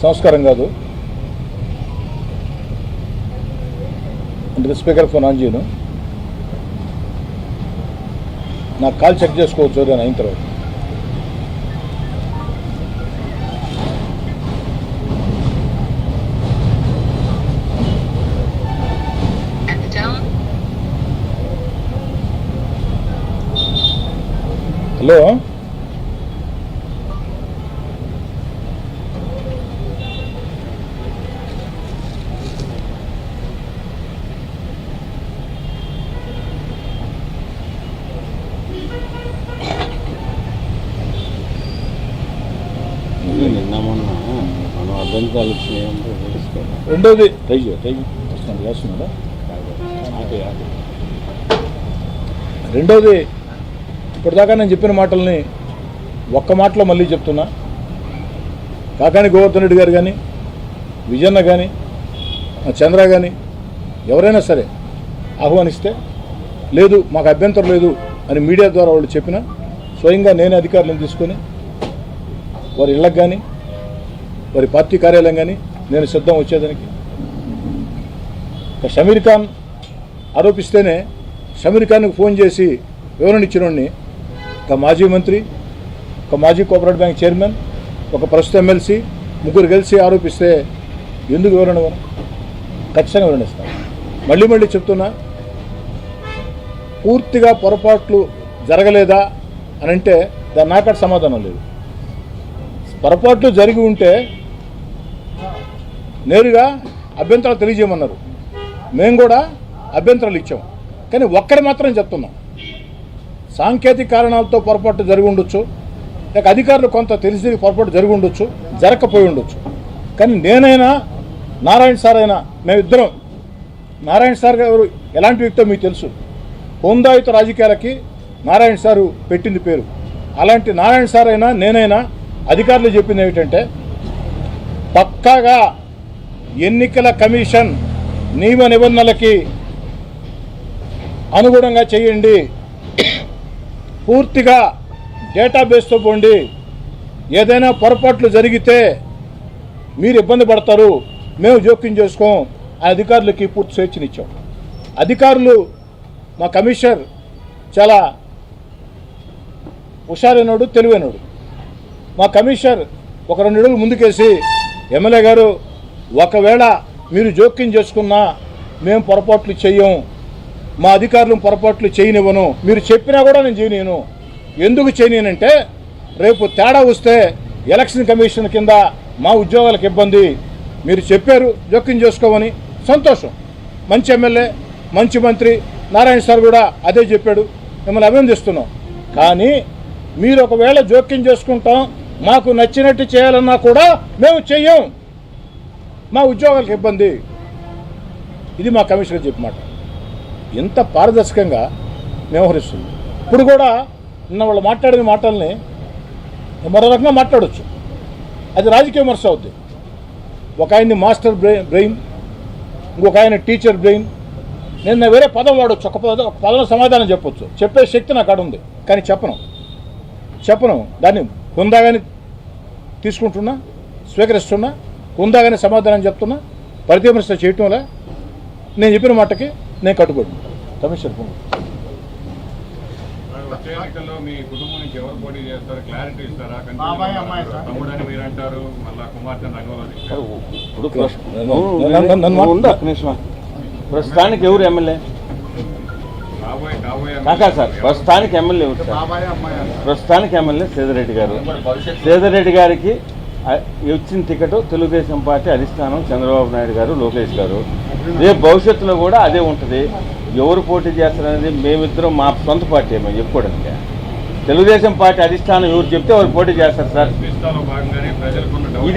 సంస్కారం కాదు. అంటే స్పీకర్ ఫోన్ ఆన్ చేయను, నాకు కాల్ చెక్ చేసుకోవచ్చు అని అయిన తర్వాత. హలో, నిన్న మొన్న మనం అభ్యంతరాలు వచ్చినాయంటే రెండోది చేస్తున్నాడా. రెండోది, ఇప్పటిదాకా నేను చెప్పిన మాటల్ని ఒక్క మాటలో మళ్ళీ చెప్తున్నా. కాకాని గోవర్ధన్ రెడ్డి గారు కానీ, విజయన్న కానీ, చంద్ర కానీ ఎవరైనా సరే ఆహ్వానిస్తే లేదు మాకు అభ్యంతరం లేదు అని మీడియా ద్వారా వాళ్ళు చెప్పినా స్వయంగా నేనే అధికారులను తీసుకొని వారి ఇళ్ళకు కానీ వారి పార్టీ కార్యాలయం కానీ నేను సిద్ధం వచ్చేదానికి. షమీర్ ఖాన్ ఆరోపిస్తేనే షమీర్ ఖాన్కి ఫోన్ చేసి వివరణ ఇచ్చినోడిని ఒక మాజీ మంత్రి, ఒక మాజీ కోఆపరేటివ్ బ్యాంక్ చైర్మన్, ఒక ప్రస్తుత ఎమ్మెల్సీ ముగ్గురు కలిసి ఆరోపిస్తే ఎందుకు వివరణ ఇవ్వను? ఖచ్చితంగా వివరణిస్తాను. మళ్ళీ చెప్తున్నా, పూర్తిగా పొరపాట్లు జరగలేదా అని అంటే దాని నాకడ సమాధానం లేదు. పొరపాట్లు జరిగి ఉంటే నేరుగా అభ్యంతరాలు తెలియజేయమన్నారు, మేము కూడా అభ్యంతరాలు ఇచ్చాం. కానీ ఒక్కడి మాత్రం చెప్తున్నాం, సాంకేతిక కారణాలతో పొరపాటు జరిగి ఉండొచ్చు, లేక అధికారులు కొంత తెలిసి పొరపాటు జరిగి ఉండొచ్చు, జరగకపోయి ఉండొచ్చు. కానీ నేనైనా నారాయణ సార్ అయినా మేమిద్దరం, నారాయణ సార్ గారు ఎలాంటి వ్యక్తో మీకు తెలుసు, హోందాయుత రాజకీయాలకి నారాయణ సారు పెట్టింది పేరు. అలాంటి నారాయణ సార్ అయినా నేనైనా అధికారులు చెప్పింది ఏమిటంటే పక్కాగా ఎన్నికల కమిషన్ నియమ నిబంధనలకి అనుగుణంగా చేయండి, పూర్తిగా డేటాబేస్తో పోండి, ఏదైనా పొరపాట్లు జరిగితే మీరు ఇబ్బంది పడతారు, మేము జోక్యం చేసుకోం. ఆ అధికారులకి పూర్తి స్వేచ్ఛనిచ్చాం. అధికారులు, మా కమిషనర్ చాలా హుషారైనడు, తెలివైనడు. మా కమిషనర్ ఒక 2 అడుగులు ముందుకేసి, ఎమ్మెల్యే గారు ఒకవేళ మీరు జోక్యం చేసుకున్నా మేము పొరపాట్లు చెయ్యం, మా అధికారులు పొరపాట్లు చేయనివ్వను, మీరు చెప్పినా కూడా నేను చేయలేను. ఎందుకు చేయనంటే రేపు తేడా వస్తే ఎలక్షన్ కమిషన్ కింద మా ఉద్యోగాలకు ఇబ్బంది. మీరు చెప్పారు జోక్యం చేసుకోమని, సంతోషం. మంచి ఎమ్మెల్యే, మంచి మంత్రి నారాయణ సార్ కూడా అదే చెప్పాడు, మిమ్మల్ని అభినందిస్తున్నాం. కానీ మీరు ఒకవేళ జోక్యం చేసుకుంటాం, మాకు నచ్చినట్టు చేయాలన్నా కూడా మేము చెయ్యం, మా ఉద్యోగాలకు ఇబ్బంది. ఇది మా కమిషనర్ చెప్పిన మాట. ఎంత పారదర్శకంగా వ్యవహరిస్తుంది. ఇప్పుడు కూడా నిన్న వాళ్ళు మాట్లాడిన మాటల్ని మరో రకంగా మాట్లాడవచ్చు, అది రాజకీయ విమర్శ అవుద్ది. ఒక ఆయన్ని మాస్టర్ బ్రెయిన్, ఇంకొక ఆయన టీచర్ బ్రెయిన్. నేను వేరే పదం వాడవచ్చు, ఒక పదం సమాధానం చెప్పొచ్చు, చెప్పే శక్తి నాకు అక్కడ ఉంది. కానీ చెప్పను. దాన్ని హుందాగానే తీసుకుంటున్నా, స్వీకరిస్తున్నా, హుందాగానే సమాధానం చెప్తున్నా. ప్రతివిమర్శ చేయటంలా నేను చెప్పిన మాటకి నేను కట్టుబడి. కమిషనర్ ప్రస్తుతానికి ఎవరు ఎమ్మెల్యే కాకా సార్? ప్రస్తుతానికి ఎమ్మెల్యే ఎవరు సార్? ప్రస్తుతానికి ఎమ్మెల్యే సేదరెడ్డి గారు. సేదరెడ్డి గారికి వచ్చిన టికెట్ తెలుగుదేశం పార్టీ అధిష్టానం చంద్రబాబు నాయుడు గారు, లోకేష్ గారు. రేపు భవిష్యత్తులో కూడా అదే ఉంటుంది. ఎవరు పోటీ చేస్తారనేది మేమిద్దరం మా సొంత పార్టీ మేము చెప్పుకోవడానికి. తెలుగుదేశం పార్టీ అధిష్టానం ఎవరు చెప్తే వారు పోటీ చేస్తారు సార్.